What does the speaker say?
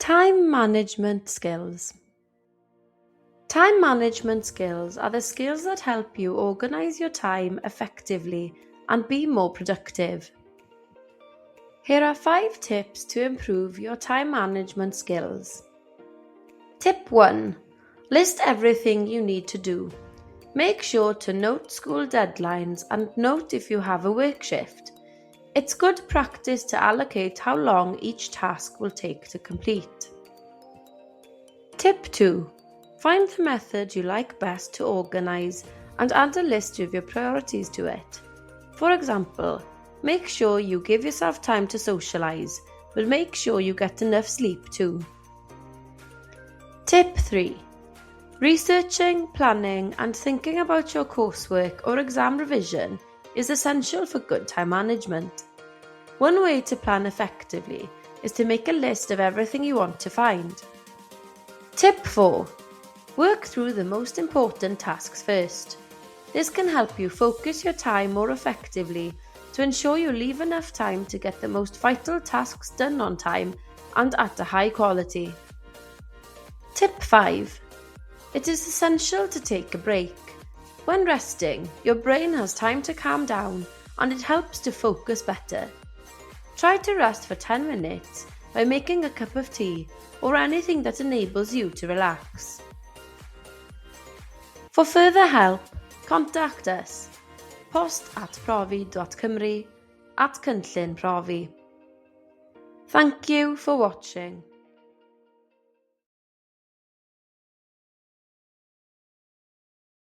Time management skills. Time management skills are the skills that help you organize your time effectively and be more productive. Here are 5 tips to improve your time management skills. Tip 1. List everything you need to do. Make sure to note school deadlines and note if you have a work shift. It's good practice to allocate how long each task will take to complete. Tip 2. Find the method you like best to organise and add a list of your priorities to it. For example, make sure you give yourself time to socialise, but make sure you get enough sleep too. Tip 3. Researching, planning and thinking about your coursework or exam revision is essential for good time management. One way to plan effectively is to make a list of everything you want to find. Tip 4. Work through the most important tasks first. This can help you focus your time more effectively to ensure you leave enough time to get the most vital tasks done on time and at a high quality. Tip 5. It is essential to take a break. When resting, your brain has time to calm down and it helps to focus better. Try to rest for 10 minutes by making a cup of tea or anything that enables you to relax. For further help, contact us. post@profi.cymru @cynllun profi. Thank you for watching.